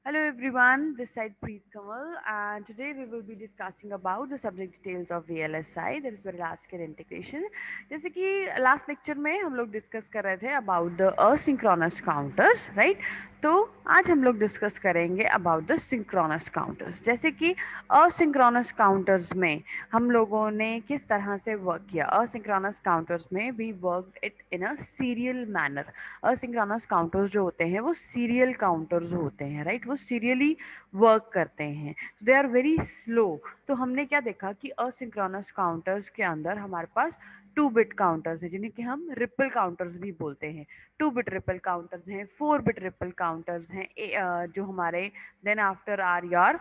Hello everyone, this side Preet Kamal, and today we will be discussing about the subject details of VLSI, that is very large scale integration. जैसे कि last lecture में हम लोग discuss कर रहे थे about the asynchronous counters, right? तो आज हम लोग डिस्कस करेंगे अबाउट द सिंक्रोनस काउंटर्स। जैसे कि असिंक्रोनस काउंटर्स में हम लोगों ने किस तरह से वर्क किया। असिंक्रोनस काउंटर्स में we work it in a serial manner. Asynchronous counters जो होते हैं वो सीरियल काउंटर्स होते हैं, राइट? वो सीरियली वर्क करते हैं, दे आर वेरी स्लो। तो हमने क्या देखा कि असिंक्रोनस काउंटर्स के अंदर हमारे पास 2 बिट काउंटर्स है, जिन्हें कि हम रिपल काउंटर्स भी बोलते हैं। 2 बिट रिपल काउंटर्स हैं, 4 बिट रिपल काउंटर्स हैं, जो हमारे then after are your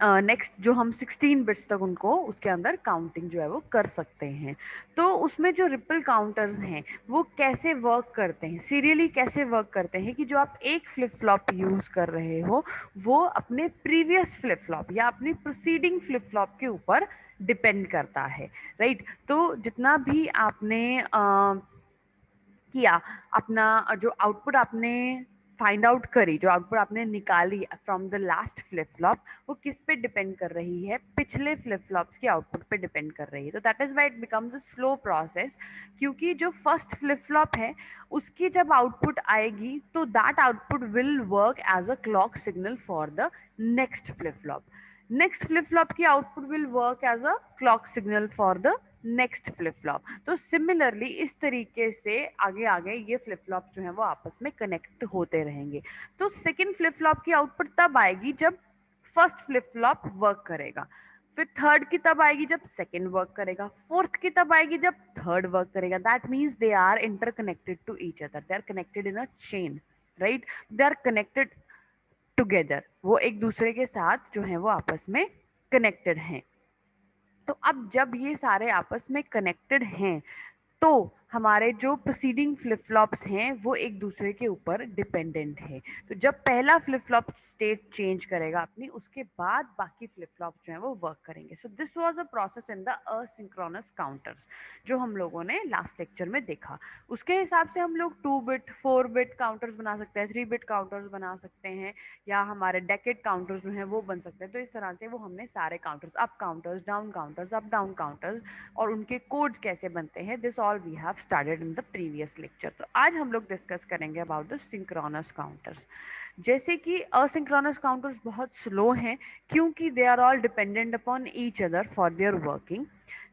next जो हम 16 बिट्स तक उनको उसके अंदर काउंटिंग जो है वो कर सकते हैं। तो उसमें जो रिपल काउंटर्स हैं वो कैसे वर्क करते हैं, सीरियली कैसे वर्क करते हैं कि जो आप एक फ्लिप फ्लॉप यूज कर रहे हो वो अपने प्रीवियस फ्लिप फ्लॉप या अपनी प्रोसीडिंग फ्लिप फ्लॉप के ऊपर डिपेंड करता है, राइट? तो जितना भी आपने किया, अपना जो आउटपुट आपने फाइंड आउट करी, जो आउटपुट आपने निकाली from the last flip flop, वो किस पे डिपेंड कर रही है? पिछले फ्लिप फ्लॉप्स के आउटपुट पे डिपेंड कर रही है। तो that is why it becomes a slow process, क्योंकि जो फर्स्ट फ्लिप फ्लॉप है उसकी जब आउटपुट आएगी तो that output will work as a clock signal for the next flip flop. Next flip flop की output will work as a clock signal for the next flip flop. तो similarly इस तरीके से आगे आगे ये फ्लिप फ्लॉप जो है वो आपस में कनेक्ट होते रहेंगे। तो सेकेंड फ्लिप फ्लॉप की आउटपुट तब आएगी जब फर्स्ट फ्लिप फ्लॉप वर्क करेगा, फिर थर्ड की तब आएगी जब सेकेंड वर्क करेगा, फोर्थ की तब आएगी जब थर्ड वर्क करेगा। That means they are interconnected to each other, they are connected in a chain, right? They are connected together, वो एक दूसरे के साथ जो है वो आपस में कनेक्टेड हैं। तो अब जब ये सारे आपस में कनेक्टेड हैं तो हमारे जो प्रोसीडिंग फ्लिप फ्लॉप्स हैं वो एक दूसरे के ऊपर डिपेंडेंट है। तो जब पहला फ्लिप फ्लॉप स्टेट चेंज करेगा अपनी, उसके बाद बाकी फ्लिप फ्लॉप जो है वो वर्क करेंगे। So this was a process in the asynchronous counters जो हम लोगों ने लास्ट लेक्चर में देखा। उसके हिसाब से हम लोग 2 बिट 4 बिट काउंटर्स बना सकते हैं, 3 बिट काउंटर्स बना सकते हैं, या हमारे डेकेड काउंटर्स जो हैं वो बन सकते हैं। तो इस तरह से वो हमने सारे counters, up counters, down counters, up down counters और उनके कोड्स कैसे बनते हैं, this all we have started in the previous lecture. तो आज हम लोग डिस्कस करेंगे अबाउट द सिंक्रोनस काउंटर्स। जैसे कि असिंक्रोनस काउंटर्स बहुत स्लो हैं क्योंकि they are all dependent upon each other for their working.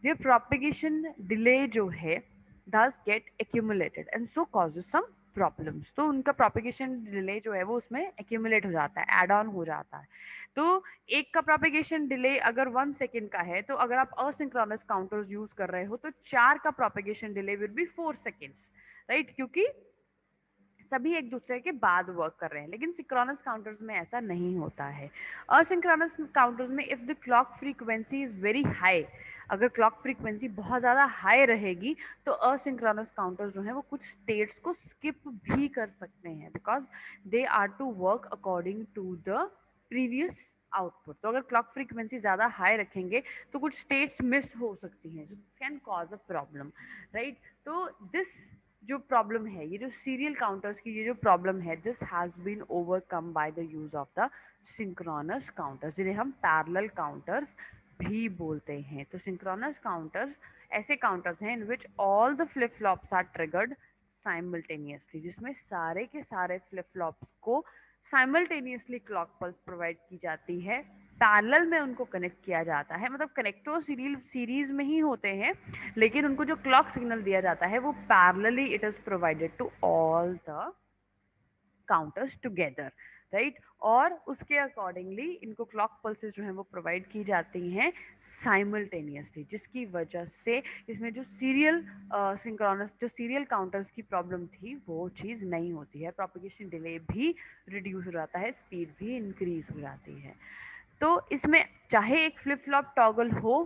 Their propagation delay जो है does get accumulated and so causes some problems. तो उनका प्रोपिगेशन डिले जो है वो उसमें एक्यूमुलेट हो जाता है, एड ऑन हो जाता है। तो एक का प्रोपिगेशन डिले अगर 1 सेकेंड का है, तो अगर आप असिंक्रोनस काउंटर्स यूज कर रहे हो तो 4 का propagation delay will be 4 seconds, right? क्योंकि सभी एक दूसरे के बाद वर्क कर रहे हैं। लेकिन सिंक्रोनस काउंटर्स में ऐसा नहीं होता है। असिंक्रोनस काउंटर्स में if the clock frequency is very high, अगर क्लॉक फ्रीक्वेंसी बहुत ज़्यादा हाई रहेगी तो असिंक्रोनस काउंटर्स जो है वो कुछ स्टेट्स को स्किप भी कर सकते हैं, because they are to work according to the previous output. तो अगर क्लॉक फ्रीक्वेंसी ज़्यादा हाई रखेंगे तो कुछ स्टेट्स मिस हो सकती हैं, जो can cause a problem, right? तो दिस जो प्रॉब्लम है, ये जो सीरियल काउंटर्स की ये जो प्रॉब्लम है, this has been overcome by the use of the synchronous counters, जिन्हें हम पैरेलल काउंटर्स भी बोलते हैं। तो सिंक्रोनस काउंटर्स ऐसे काउंटर्स हैं in which all the flip flops are triggered simultaneously, जिसमें सारे के सारे फ्लिप फ्लॉप्स को साइमल्टेनियसली क्लॉक पल्स प्रोवाइड की जाती है। पैरेलल में उनको कनेक्ट किया जाता है, मतलब कनेक्ट तो सीरीज में ही होते हैं, लेकिन उनको जो क्लॉक सिग्नल दिया जाता है वो parallelly it is provided to all the counters together, right? और उसके अकॉर्डिंगली इनको क्लॉक पल्सेस जो है वो प्रोवाइड की जाती हैं साइमल्टेनियसली, जिसकी वजह से इसमें जो सीरियल सिंक्रोनस जो सीरियल काउंटर्स की प्रॉब्लम थी वो चीज़ नहीं होती है। प्रोपिगेशन डिले भी रिड्यूस हो जाता है, स्पीड भी इंक्रीज हो जाती है। तो इसमें चाहे एक फ्लिप फ्लॉप टॉगल हो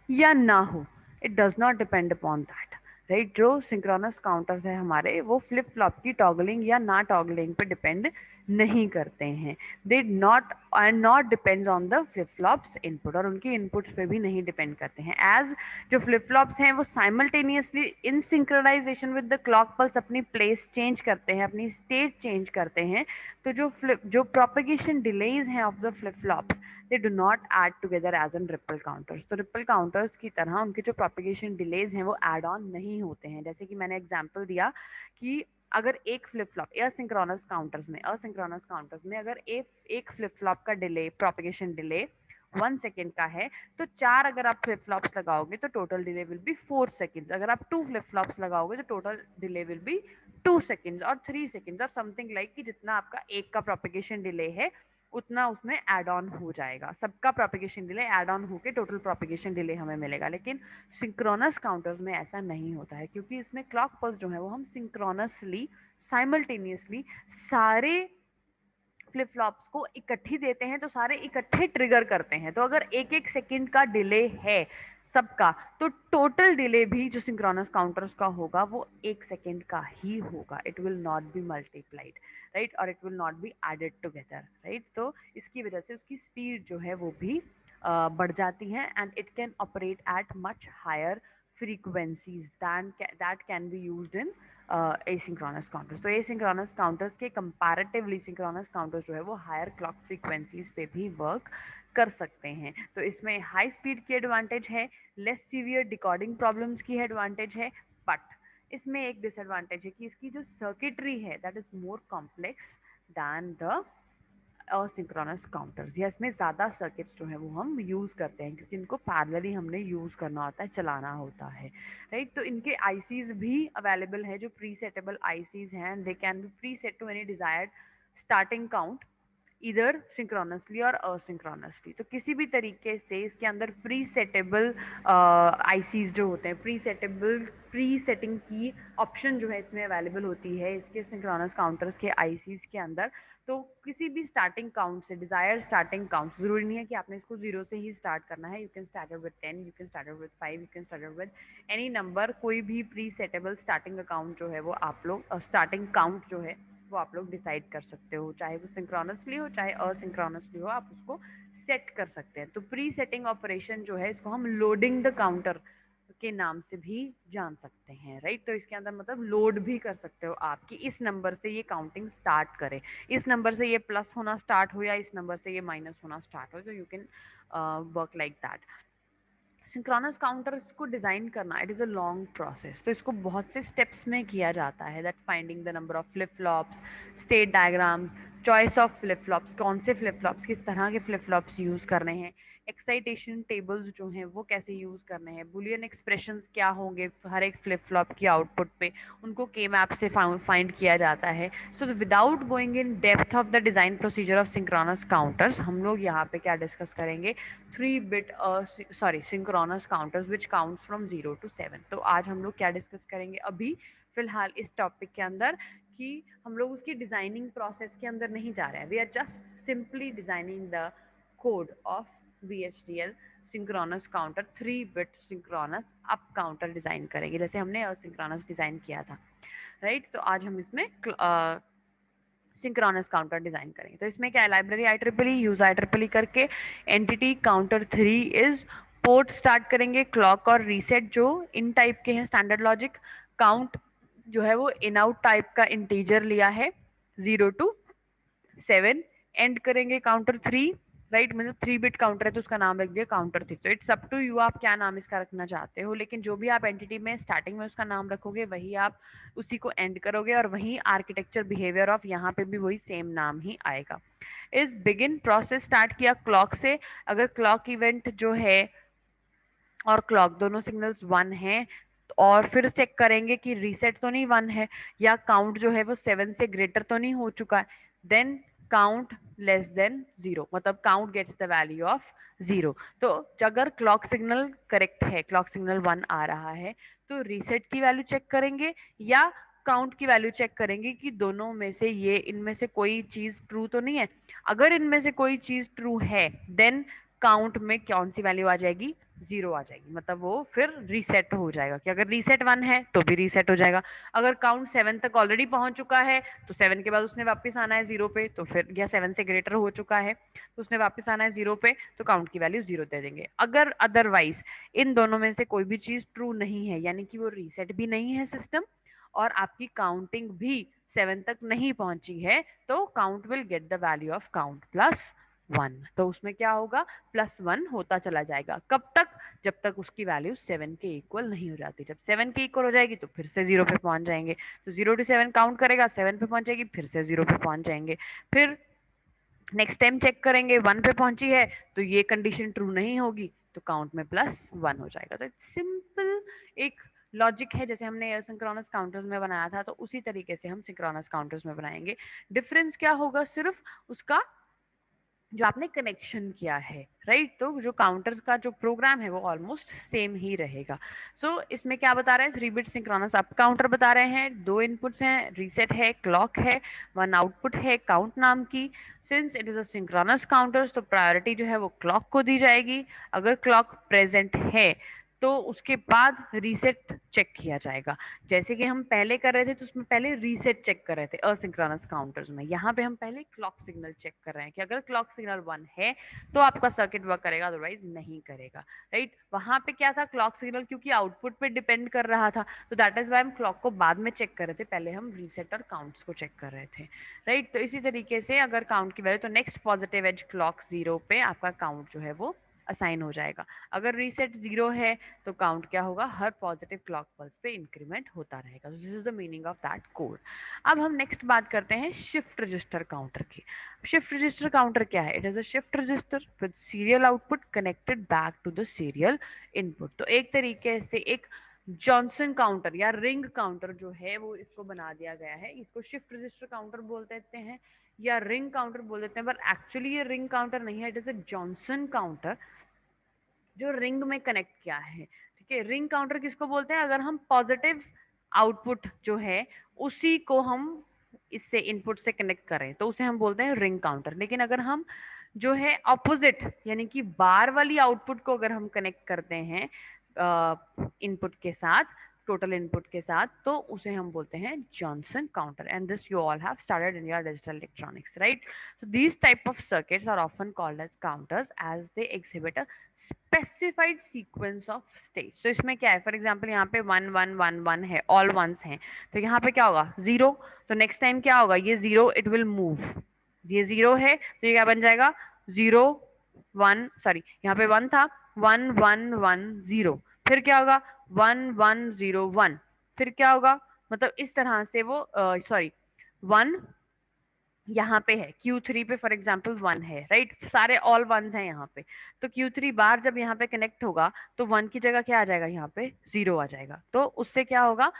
या ना हो, it does not depend upon that, right? जो सिंक्रोनस काउंटर्स है हमारे वो फ्लिप फ्लॉप की टॉगलिंग या ना टॉगलिंग पे डिपेंड नहीं करते हैं। They not depends on the flip flops input, और उनके इनपुट्स पे भी नहीं डिपेंड करते हैं। एज जो फ्लिप फ्लॉप्स हैं वो simultaneously in synchronization with the clock pulse अपनी प्लेस चेंज करते हैं, अपनी स्टेट चेंज करते हैं। तो जो प्रोपेगेशन डिलेज हैं of the flip flops, they do not add together as an ripple counters. तो रिपल काउंटर्स की तरह उनके जो प्रोपेगेशन डिलेज हैं वो ऐड ऑन नहीं होते हैं। जैसे कि मैंने एग्जांपल दिया कि अगर एक फ्लिप फ्लॉप असिंक्रोनस काउंटर्स में अगर एक फ्लिप फ्लॉप का डिले, प्रोपेगेशन डिले 1 सेकेंड का है, तो 4 अगर आप फ्लिप फ्लॉप्स लगाओगे तो total delay will be 4 seconds. अगर आप 2 फ्लिप फ्लॉप्स लगाओगे तो total delay will be 2 seconds और 3 सेकेंड्स और समथिंग लाइक कि जितना आपका एक का प्रोपेगेशन डिले है उतना उसमें ऐड ऑन हो जाएगा। सबका प्रोपेगेशन डिले ऐड ऑन होके टोटल प्रोपेगेशन डिले हमें मिलेगा। लेकिन सिंक्रोनस काउंटर्स में ऐसा नहीं होता है, क्योंकि इसमें क्लॉक पल्स जो है वो हम सिंक्रोनसली साइमल्टेनियसली सारे फ्लिप फ्लॉप्स को इकट्ठी देते हैं, तो सारे इकट्ठे ट्रिगर करते हैं। तो अगर 1-1 सेकेंड का डिले है सबका, तो टोटल डिले भी जो सिंक्रोनस काउंटर्स का होगा वो 1 सेकेंड का ही होगा। It will not be multiplied, right, और it will not be added together, right. तो इसकी वजह से उसकी स्पीड जो है वो भी बढ़ जाती है, and it can operate at much higher frequencies than that can be used in asynchronous counters। तो asynchronous counters के comparatively synchronous counters जो है वो हायर क्लॉक फ्रीक्वेंसीज पे भी वर्क कर सकते हैं। तो इसमें हाई स्पीड की एडवांटेज है, लेस सीवियर डिकोडिंग प्रॉब्लम्स की एडवांटेज है, बट इसमें एक डिसएडवांटेज है कि इसकी जो सर्किटरी है that is more complex than the synchronous counters. या इसमें ज़्यादा सर्किट्स जो है वो हम यूज़ करते हैं, क्योंकि इनको पैरेलली हमने यूज़ करना होता है, चलाना होता है, राइट। तो इनके आईसीज भी अवेलेबल है जो प्री सेटेबल आईसीज हैं, they can be preset to any desired starting count either synchronously और असिंक्रोनसली। तो किसी भी तरीके से इसके अंदर प्री सेटेबल आईसीज जो होते हैं, प्री सेटिंग की ऑप्शन जो है इसमें अवेलेबल होती है इसके सिंक्रोनस काउंटर्स के आईसीज के अंदर। तो किसी भी स्टार्टिंग काउंट से, डिजायर्ड स्टार्टिंग काउंट, जरूरी नहीं है कि आपने इसको 0 से ही स्टार्ट करना है। You can start with 10, you can start with 5, you can start with any number. कोई भी प्री सेटेबल स्टार्टिंग अकाउंट जो है वो आप लोग स्टार्टिंग काउंट जो है वो आप लोग डिसाइड कर सकते हो, चाहे वो सिंक्रोनसली हो चाहे असिंक्रोनसली हो, आप उसको सेट कर सकते हैं। तो प्री सेटिंग ऑपरेशन जो है इसको हम लोडिंग द काउंटर के नाम से भी जान सकते हैं, राइट। तो इसके अंदर मतलब लोड भी कर सकते हो आप कि इस नंबर से ये काउंटिंग स्टार्ट करे, इस नंबर से ये प्लस होना स्टार्ट हो या इस नंबर से ये माइनस होना स्टार्ट हो। तो you can work like that. Synchronous counters को डिज़ाइन करना it is a long process. तो इसको बहुत से स्टेप्स में किया जाता है, that finding the number of flip flops, state diagrams, choice of flip flops, कौन से फ्लिप फ्लॉप्स, किस तरह के फ्लिप फ्लॉप्स यूज़ करने हैं, एक्साइटेशन टेबल्स जो हैं वो कैसे यूज़ करने हैं, बुलियन एक्सप्रेशंस क्या होंगे हर एक फ्लिप फ्लॉप की आउटपुट पे, उनको के मैप से फाइंड किया जाता है। So without going in depth of the design procedure of synchronous counters, हम लोग यहाँ पे क्या डिस्कस करेंगे, 3-bit synchronous counters which counts from 0 to 7। तो आज हम लोग क्या डिस्कस करेंगे अभी फिलहाल इस टॉपिक के अंदर, कि हम लोग उसकी डिजाइनिंग प्रोसेस के अंदर नहीं जा रहे हैं। We are just simply designing the code of VHDL synchronous counter, 3-bit synchronous up counter design करेंगे जैसे हमने असिंक्रोनस डिजाइन किया था, राइट। तो आज हम इसमें सिंक्रोनस काउंटर डिजाइन करेंगे। तो इसमें क्या है, लाइब्रेरी IEEE यूज IEEE करके entity counter 3 is port start करेंगे, क्लॉक और रीसेट जो इन टाइप के हैं स्टैंडर्ड लॉजिक, काउंट जो है वो इन आउट टाइप का इंटीजर लिया है 0 to 7, एंड करेंगे काउंटर 3, राइट। मतलब 3-bit काउंटर है तो उसका नाम रख दिया काउंटर 3। तो इट्स अप टू यू आप क्या नाम इसका रखना चाहते हो, लेकिन जो भी आप एंटिटी में स्टार्टिंग में उसका नाम रखोगे वही आप उसी को एंड करोगे, और वही आर्किटेक्चर बिहेवियर ऑफ यहाँ पे भी वही सेम नाम ही आएगा। इस बिगिन प्रोसेस स्टार्ट किया क्लॉक से, अगर क्लॉक इवेंट जो है और क्लॉक दोनों सिग्नल्स 1 हैं, और फिर चेक करेंगे कि रीसेट तो नहीं 1 है, या काउंट जो है वो 7 से ग्रेटर तो नहीं हो चुका है, देन काउंट लेस देन 0, मतलब count gets the value of 0। तो अगर क्लॉक सिग्नल करेक्ट है, क्लॉक सिग्नल 1 आ रहा है, तो रीसेट की वैल्यू चेक करेंगे या काउंट की वैल्यू चेक करेंगे कि दोनों में से ये इनमें से कोई चीज ट्रू तो नहीं है। अगर इनमें से कोई चीज ट्रू है, देन काउंट में कौन सी वैल्यू आ जाएगी, जीरो आ जाएगी, मतलब वो फिर रीसेट हो जाएगा कि अगर रीसेट 1 है तो भी रीसेट हो जाएगा। अगर काउंट 7 तक ऑलरेडी पहुंच चुका है तो 7 के बाद उसने वापस आना है जीरो पे, तो फिर या 7 से ग्रेटर हो चुका है तो उसने वापस आना है जीरो पे, तो काउंट की वैल्यू जीरो दे देंगे। अगर अदरवाइज इन दोनों में से कोई भी चीज ट्रू नहीं है, यानी कि वो रीसेट भी नहीं है सिस्टम और आपकी काउंटिंग भी 7 तक नहीं पहुंची है, तो count will get the value of count plus 1। तो उसमें क्या होगा, +1 होता चला जाएगा। कब तक, जब तक उसकी वैल्यू 7 के इक्वल नहीं हो जाती। जब 7 के इक्वल हो जाएगी तो फिर से जीरो पे पहुंच जाएंगे, तो 0 to 7 काउंट करेगा, 7 पे पहुंचेगी, फिर से जीरो पे पहुंच जाएंगे। फिर नेक्स्ट टाइम चेक करेंगे 1 पे पहुंची है तो ये कंडीशन ट्रू नहीं होगी, तो काउंट में +1 हो जाएगा। तो सिंपल एक लॉजिक है, जैसे हमने सिंक्रोनस काउंटर्स में बनाया था तो उसी तरीके से हम सिंक्रोनस काउंटर्स में बनाएंगे। डिफरेंस क्या होगा, सिर्फ उसका जो आपने कनेक्शन किया है, राइट। तो जो काउंटर्स का जो प्रोग्राम है वो ऑलमोस्ट सेम ही रहेगा। सो इसमें क्या बता रहे हैं, 3 बिट सिंक्रोनस अप काउंटर बता रहे हैं, 2 इनपुट्स हैं, रीसेट है, क्लॉक है, 1 आउटपुट है काउंट नाम की। Since it is a synchronous counters तो प्रायोरिटी जो है वो क्लॉक को दी जाएगी। अगर क्लॉक प्रेजेंट है तो उसके बाद रीसेट चेक किया जाएगा। जैसे कि हम पहले कर रहे थे तो उसमें पहले रीसेट चेक कर रहे थे असिंक्रोनस काउंटर्स में, यहाँ पे हम पहले क्लॉक सिग्नल चेक कर रहे हैं कि अगर क्लॉक सिग्नल 1 है तो आपका सर्किट वर्क करेगा, अदरवाइज नहीं करेगा, राइट। वहां पे क्या था, क्लॉक सिग्नल क्योंकि आउटपुट पे डिपेंड कर रहा था तो दैट इज वाई हम क्लॉक को बाद में चेक कर रहे थे, पहले हम रीसेट और काउंट्स को चेक कर रहे थे, राइट। तो इसी तरीके से अगर काउंट की वैल्यू तो नेक्स्ट पॉजिटिव एज क्लॉक 0 पे आपका काउंट जो है वो असाइन हो जाएगा। अगर रीसेट 0 है तो काउंट क्या होगा, हर पॉजिटिव क्लॉक पल्स पे इंक्रीमेंट होता रहेगा। This is the meaning of that code. अब हम नेक्स्ट बात करते हैं शिफ्ट रजिस्टर काउंटर की। शिफ्ट रजिस्टर काउंटर क्या है, it is a shift register with serial output connected back to the serial input. तो एक तरीके से एक जॉनसन काउंटर या रिंग काउंटर जो है वो इसको बना दिया गया है। इसको शिफ्ट रजिस्टर काउंटर बोल देते हैं या रिंग काउंटर बोल देते हैं, पर एक्चुअली ये रिंग काउंटर नहीं है, it is a Johnson counter जो रिंग में कनेक्ट किया है। ठीक है, रिंग काउंटर किसको बोलते हैं, अगर हम पॉजिटिव आउटपुट जो है उसी को हम इससे इनपुट से कनेक्ट करें तो उसे हम बोलते हैं रिंग काउंटर। लेकिन अगर हम जो है ऑपोजिट यानी कि बार वाली आउटपुट को अगर हम कनेक्ट करते हैं इनपुट के साथ, टोटल इनपुट के साथ, तो उसे हम बोलते हैं Johnson counter. And this you all have studied in your digital electronics, right. So these type of circuits are often called as counters as they exhibit a specified sequence of states. तो इसमें क्या है, for example यहाँ पे 1 1 1 1 है, all once हैं, तो यहाँ पे क्या होगा 0, तो नेक्स्ट टाइम क्या होगा, ये 0 इट विल मूव, ये 0 है तो ये क्या बन जाएगा 0 1, सॉरी यहाँ पे 1 था, 1 1 1 0, फिर क्या होगा 1 1 0 1, फिर क्या होगा, मतलब इस तरह से वो सॉरी 1 यहाँ पे है Q3 पे फॉर एग्जाम्पल 1 है, राइट, सारे ऑल वंस हैं यहाँ पे, तो Q3 बार जब यहाँ पे कनेक्ट होगा तो 1 की जगह क्या आ जाएगा, यहाँ पे 0 आ जाएगा। तो उससे क्या होगा,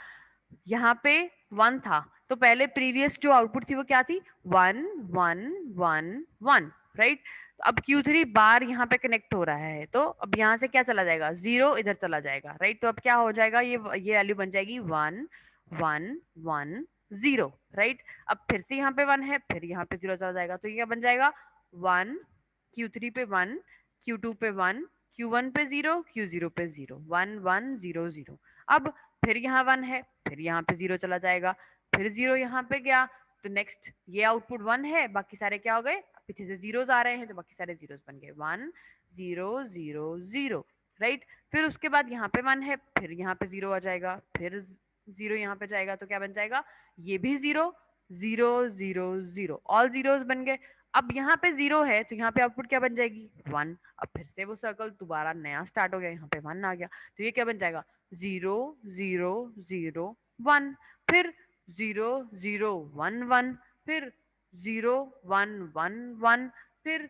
यहाँ पे 1 था तो पहले प्रीवियस जो आउटपुट थी वो क्या थी 1 1 1 1, राइट। अब Q3 बार यहाँ पे कनेक्ट हो रहा है तो अब यहाँ से क्या चला जाएगा 0 इधर चला जाएगा, राइट। तो अब क्या हो जाएगा, ये वैल्यू बन जाएगी 1 1 1 0, राइट। अब फिर से यहाँ पे 1 है, फिर यहाँ पे 0 चला जाएगा, तो ये क्या बन जाएगा 1 Q3 पे 1 Q2 पे 1 Q1 पे 0 Q0 पे 0 1 1 0 0। अब फिर यहाँ 1 है, फिर यहाँ पे 0 चला जाएगा, फिर 0 यहाँ पे गया, तो नेक्स्ट ये आउटपुट 1 है, बाकी सारे क्या हो गए, पीछे से जीरोस आ रहे हैं तो बाकी सारे जीरोस बन गए 1 0 0 0, राइट। फिर उसके बाद यहाँ पे 1 है, फिर यहाँ पे 0 आ जाएगा, फिर 0 यहाँ पे जाएगा तो क्या बन जाएगा, ये भी 0 0 0 0, ऑल जीरोस बन गए। अब यहाँ पे 0 है तो यहाँ पे आउटपुट क्या बन जाएगी 1। अब फिर से वो सर्कल दोबारा नया स्टार्ट हो गया, यहाँ पे 1 आ गया, तो ये क्या बन जाएगा 0 0 0 1, फिर 0 0 1 1, फिर 0 1 1 1, फिर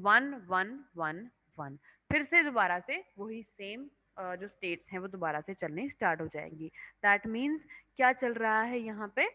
1 1 1 1, फिर से दोबारा से वही सेम जो स्टेट्स हैं वो दोबारा से चलनी स्टार्ट हो जाएंगी। दैट मीन्स क्या चल रहा है यहाँ पे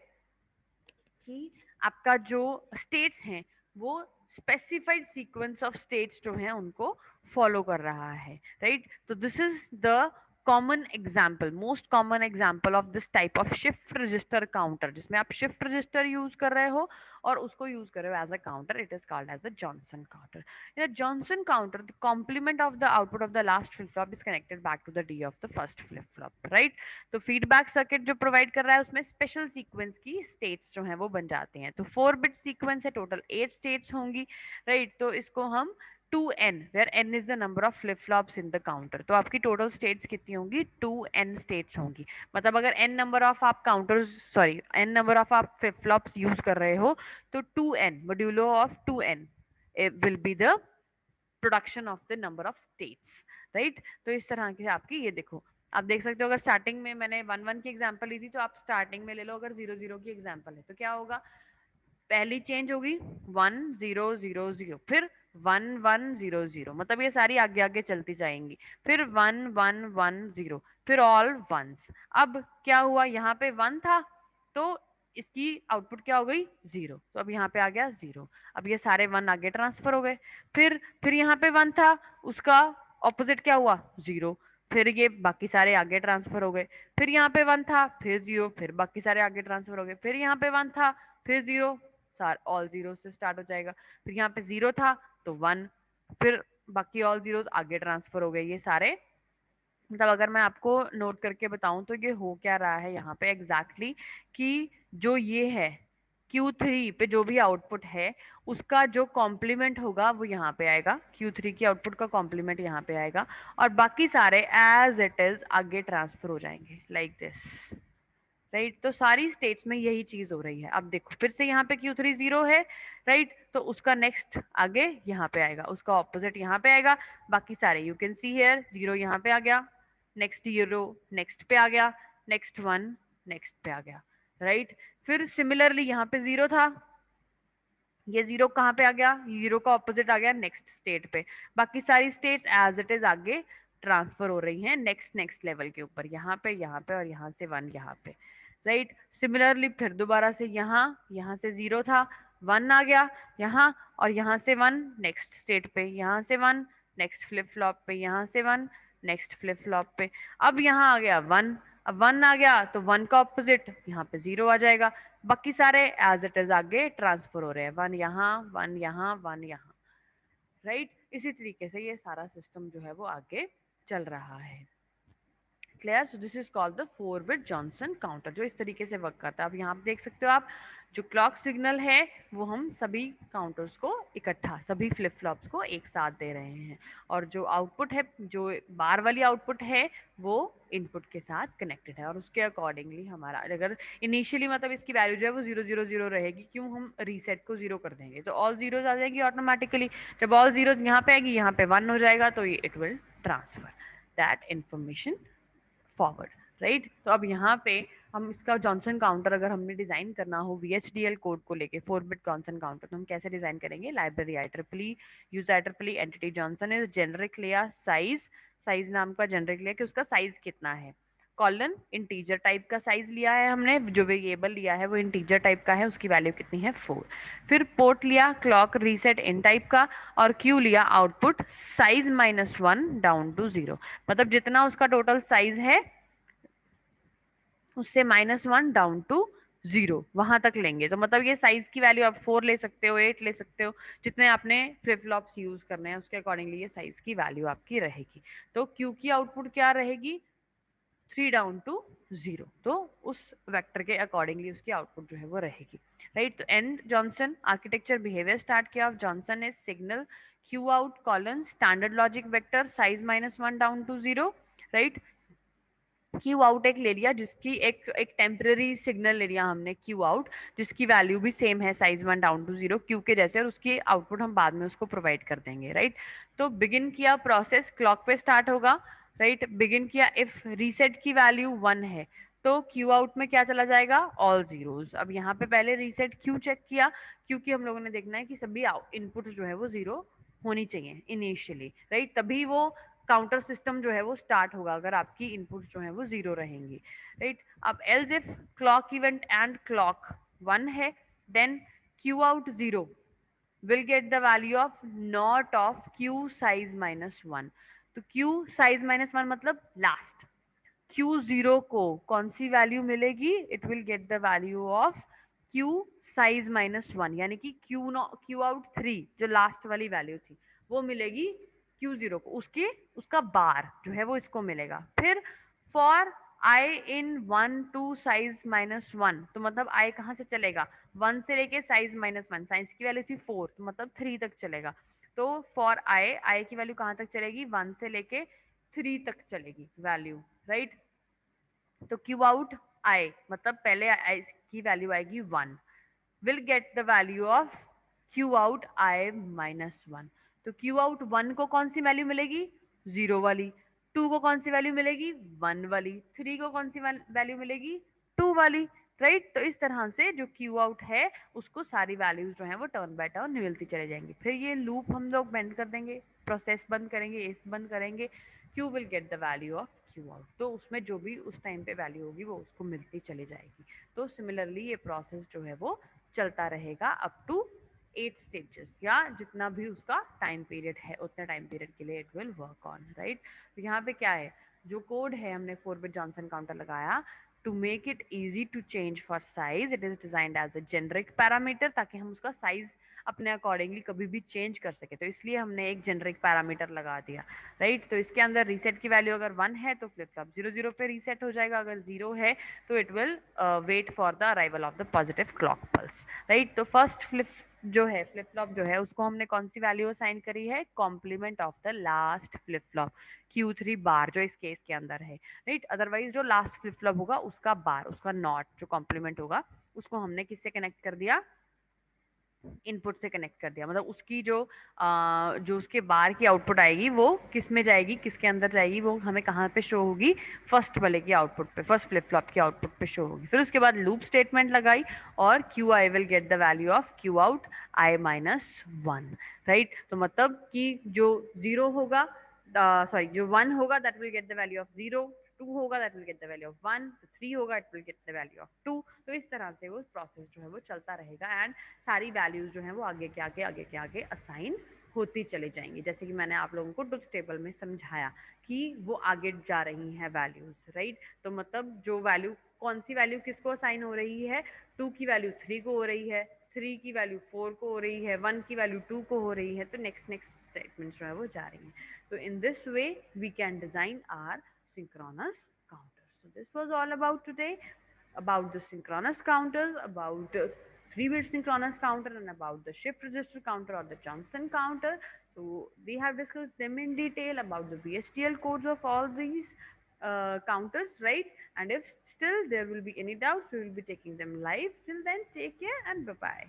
कि आपका जो स्टेट्स हैं वो स्पेसिफाइड सीक्वेंस ऑफ स्टेट्स जो हैं उनको फॉलो कर रहा है, राइट। तो this is the common example, most common example of this type of shift register counter, जिसमें आप शिफ्ट रजिस्टर यूज कर रहे हो और उसको यूज कर रहे हो as a counter, it is called as a Johnson counter. In a Johnson counter the complement of the output of the last flip flop is connected back to the D of the first flip flop, right. तो feedback circuit जो provide कर रहा है उसमें special sequence की states जो है वो बन जाते हैं. तो 4 बिट सीक्वेंस है, टोटल 8 स्टेट्स होंगी, राइट. तो इसको हम 2n, where n is the number of flip flops in the counter. तो आपकी टोटल स्टेट्स कितनी होंगी, 2n स्टेट्स होंगी. मतलब अगर n नंबर ऑफ आप counters, sorry n number of आप फ्लिप फ्लॉप्स यूज कर रहे हो, तो 2n modulo of 2n will be the production of the number of states, right. तो इस तरह की आपकी, ये देखो आप देख सकते हो, अगर स्टार्टिंग में मैंने 1 1 की एग्जांपल ली थी, तो आप स्टार्टिंग में ले लो, अगर 0 0 की एग्जांपल है तो क्या होगा, पहली चेंज होगी 1 0 0 0, फिर 1 1 0 0, मतलब ये सारी आगे आगे चलती जाएंगी, फिर 1 1 1 0, फिर ऑल वंस. अब क्या हुआ, यहाँ पे 1 था तो इसकी आउटपुट क्या हो गई, 0, तो अब यहाँ पे आ गया 0. अब ये सारे 1 आगे ट्रांसफर हो गए. फिर यहाँ पे 1 था, उसका ऑपोजिट क्या हुआ, 0, फिर ये बाकी सारे आगे ट्रांसफर हो गए. फिर यहाँ पे 1 था, फिर 0, फिर बाकी सारे आगे ट्रांसफर हो गए. फिर यहाँ पे 1 था, फिर 0, ऑल जीरो से स्टार्ट हो जाएगा. फिर यहाँ पे 0 था तो 1, फिर बाकी ऑल जीरोस आगे ट्रांसफर हो गए. ये सारे, मतलब अगर मैं आपको नोट करके बताऊं तो ये हो क्या रहा है यहाँ पे एग्जैक्टली कि जो ये है Q3 पे जो भी आउटपुट है उसका जो कॉम्प्लीमेंट होगा वो यहाँ पे आएगा, Q3 की आउटपुट का कॉम्प्लीमेंट यहाँ पे आएगा, और बाकी सारे एज इट इज आगे ट्रांसफर हो जाएंगे लाइक दिस, राइट. तो सारी स्टेट्स में यही चीज हो रही है. अब देखो फिर से यहाँ पे Q3 0 है, राइट. तो उसका नेक्स्ट आगे यहाँ पे आएगा, उसका ऑपोजिट यहाँ पे आएगा. बाकी सारे यू कैन सी हियर 0 यहाँ पे आ गया, नेक्स्ट 0 नेक्स्ट पे आ गया, नेक्स्ट 1 नेक्स्ट पे आ गया, राइट. फिर सिमिलरली यहाँ पे 0 था, ये 0 कहाँ पे आ गया, 0 का ऑपोजिट आ गया नेक्स्ट स्टेट पे. बाकी सारी स्टेट्स एज इट इज आगे ट्रांसफर हो रही हैं नेक्स्ट नेक्स्ट लेवल के ऊपर, यहाँ पे और यहाँ से 1 यहाँ पे, राइट. सिमिलरली फिर दोबारा से यहाँ से 0 था, 1 आ गया यहाँ, और यहाँ से 1 नेक्स्ट स्टेट पे, यहाँ से 1 नेक्स्ट फ्लिप फ्लॉप पे, यहाँ से 1 नेक्स्ट फ्लिप फ्लॉप पे. अब यहाँ आ गया 1, अब 1 आ गया तो 1 का ऑपोजिट यहाँ पे 0 आ जाएगा. बाकी सारे एज इट इज आगे ट्रांसफर हो रहे हैं, 1 यहाँ 1 यहाँ 1 यहाँ, राइट. इसी तरीके से ये सारा सिस्टम जो है वो आगे चल रहा है. Clear. So this is called the 4 bit Johnson counter, जो इस तरीके से वर्क करता है. अब यहाँ पे देख सकते हो आप, जो क्लॉक सिग्नल है वो हम सभी काउंटर्स को इकट्ठा, सभी फ्लिप फ्लॉप्स को एक साथ दे रहे हैं, और जो आउटपुट है, जो बार वाली आउटपुट है वो इनपुट के साथ कनेक्टेड है, और उसके अकॉर्डिंगली हमारा, अगर इनिशियली मतलब इसकी वैल्यू जो है वो 0 0 0 रहेगी, क्यों, हम रीसेट को 0 कर देंगे तो ऑल जीरोज आ जाएंगी ऑटोमेटिकली. जब ऑल जीरोज यहाँ पे आएगी, यहाँ पे 1 हो जाएगा, तो ये it will transfer that information forward, right. तो अब यहाँ पे हम इसका जॉनसन काउंटर अगर हमने डिजाइन करना हो VHDL कोड को लेके, 4 बिट जॉनसन काउंटर, तो हम कैसे डिजाइन करेंगे. Library IEEE use IEEE entity Johnson is generic लिया, साइज नाम का जेनरिक लिया कि उसका साइज कितना है, कॉलन इंटीजर टाइप का साइज लिया है हमने, जो वेरिएबल लिया है वो इंटीजर टाइप का है, उसकी वैल्यू कितनी है 4. फिर पोर्ट लिया क्लॉक रीसेट इन टाइप का, और क्यू लिया आउटपुट साइज -1 डाउन टू 0, मतलब जितना उसका टोटल साइज है उससे -1 डाउन टू 0 वहां तक लेंगे. तो मतलब ये साइज की वैल्यू आप 4 ले सकते हो, 8 ले सकते हो, जितने आपने फ्लिप फ्लॉप्स यूज करने हैं उसके अकॉर्डिंगली ये साइज की वैल्यू आपकी रहेगी. तो क्यू की आउटपुट क्या रहेगी, 3 डाउन टू 0, तो उस वेक्टर के अकॉर्डिंगली उसकी आउटपुट जो है वो रहेगी, राइट. तो end Johnson architecture behavior start किया of Johnson is signal Q out colon standard logic vector size -1 down to 0, right. Q out एक ले लिया, जिसकी एक टेम्पररी सिग्नल ले लिया हमने क्यू आउट, जिसकी वैल्यू भी सेम है साइज 1 डाउन टू 0 क्यू के जैसे, और उसकी आउटपुट हम बाद में उसको प्रोवाइड कर देंगे, राइट. तो बिगिन किया प्रोसेस, क्लॉक पे स्टार्ट होगा, राइट. बिगिन किया, इफ रीसेट की वैल्यू 1 है तो क्यू आउट में क्या चला जाएगा, ऑल जीरोस. अब यहाँ पे पहले रीसेट क्यू चेक किया, क्योंकि हम लोगों ने देखना है कि सभी इनपुट जो है वो 0 होनी चाहिए इनिशियली, राइट. तभी वो काउंटर सिस्टम जो है वो स्टार्ट होगा, अगर आपकी इनपुट जो है वो 0 रहेंगी, राइट. अब else if clock event and clock 1 है, then Q out 0 will get the value of not of q size -1. तो q size -1 मतलब लास्ट, Q0 को कौन सी वैल्यू मिलेगी? It will get the value of Q size -1, यानी कि Q out 3 जो last वाली वैल्यू थी वो मिलेगी Q0 को, उसका बार जो है वो इसको मिलेगा। फिर फॉर I in 1 2 साइज -1, तो मतलब I कहाँ से चलेगा? 1 से लेके साइज -1, साइज की वैल्यू थी 4, तो मतलब 3 तक चलेगा। तो फॉर I की वैल्यू कहाँ तक चलेगी? 1 से लेके 3 तक चलेगी वैल्यू, राइट? तो क्यू आउट आई मतलब पहले आई की वैल्यू आएगी 1, will get the value of Q out I -1। तो क्यू आउट 1 को कौन सी वैल्यू मिलेगी? 0 वाली। 2 को कौन सी वैल्यू मिलेगी? 1 वाली। 3 को कौन सी वैल्यू मिलेगी? 2 वाली, राइट? तो इस तरह से जो क्यू आउट है उसको सारी वैल्यूज जो है वो टर्न बाय टर्न मिलती चले जाएंगी। फिर ये लूप हम लोग बेंड कर देंगे, प्रोसेस बंद करेंगे, इफ बंद करेंगे, Q will get the value of Q out। तो उसमें जो भी उस टाइम पे वैल्यू होगी वो उसको मिलती चली जाएगी। तो सिमिलरली ये प्रोसेस जो है वो चलता रहेगा अप टू 8 स्टेजेस, या जितना भी उसका टाइम पीरियड है उतने टाइम पीरियड के लिए it will work on, right? तो यहाँ पे क्या है, जो कोड है हमने 4-bit जॉनसन काउंटर लगाया, to make it easy to change for size, it is designed as a generic parameter, ताकि हम उसका साइज अपने अकॉर्डिंगली कभी भी चेंज कर सके। तो इसलिए हमने एक जेनरिक पैरामीटर लगा दिया, राइट? तो इसके अंदर रीसेट की वैल्यू अगर 1 है तो फ्लिप फ्लॉप 0 0 पे रीसेट हो जाएगा, अगर 0 है तो it will wait for the arrival of the positive clock pulse, right? तो फर्स्ट जो है फ्लिप फ्लॉप जो है उसको हमने कौन सी वैल्यू असाइन करी है? Complement of the last flip flop Q3 bar, जो इस केस के अंदर है, राइट? अदरवाइज जो लास्ट फ्लिप फ्लॉप होगा उसका बार, उसका नॉट जो कॉम्प्लीमेंट होगा उसको हमने किससे कनेक्ट कर दिया? इनपुट से कनेक्ट कर दिया। मतलब उसकी जो उसके बार की आउटपुट आएगी वो किस में जाएगी, किसके अंदर जाएगी, वो हमें कहाँ पे शो होगी? फर्स्ट वाले की आउटपुट पे, फर्स्ट फ्लिप फ्लॉप की आउटपुट पे शो होगी। फिर उसके बाद लूप स्टेटमेंट लगाई और Q I will get the value of Q out I -1, right? तो मतलब कि जो जीरो होगा, सॉरी जो 1 होगा that will get the value of 0, 2 होगा that will get the value of 1, तो 3 होगा it will get the value of 2। तो इस तरह से वो प्रोसेस जो है वो चलता रहेगा एंड सारी वैल्यूज जो हैं वो आगे के आगे असाइन होती चली जाएंगी, जैसे कि मैंने आप लोगों को ट्रुथ टेबल में समझाया कि वो आगे जा रही हैं वैल्यूज, राइट? तो मतलब जो वैल्यू, कौन सी वैल्यू किसको असाइन हो रही है? 2 की वैल्यू 3 को हो रही है, 3 की वैल्यू 4 को हो रही है, 1 की वैल्यू 2 को हो रही है, तो नेक्स्ट नेक्स्ट स्टेटमेंट जो है वो जा रही है। तो in this way we can design our synchronous counters. So this was all about today, about the synchronous counters, about 3-bit synchronous counter, and about the shift register counter or the Johnson counter. So we have discussed them in detail about the VHDL codes of all these counters, right? And if still there will be any doubts, we will be taking them live. Till then, take care and bye bye.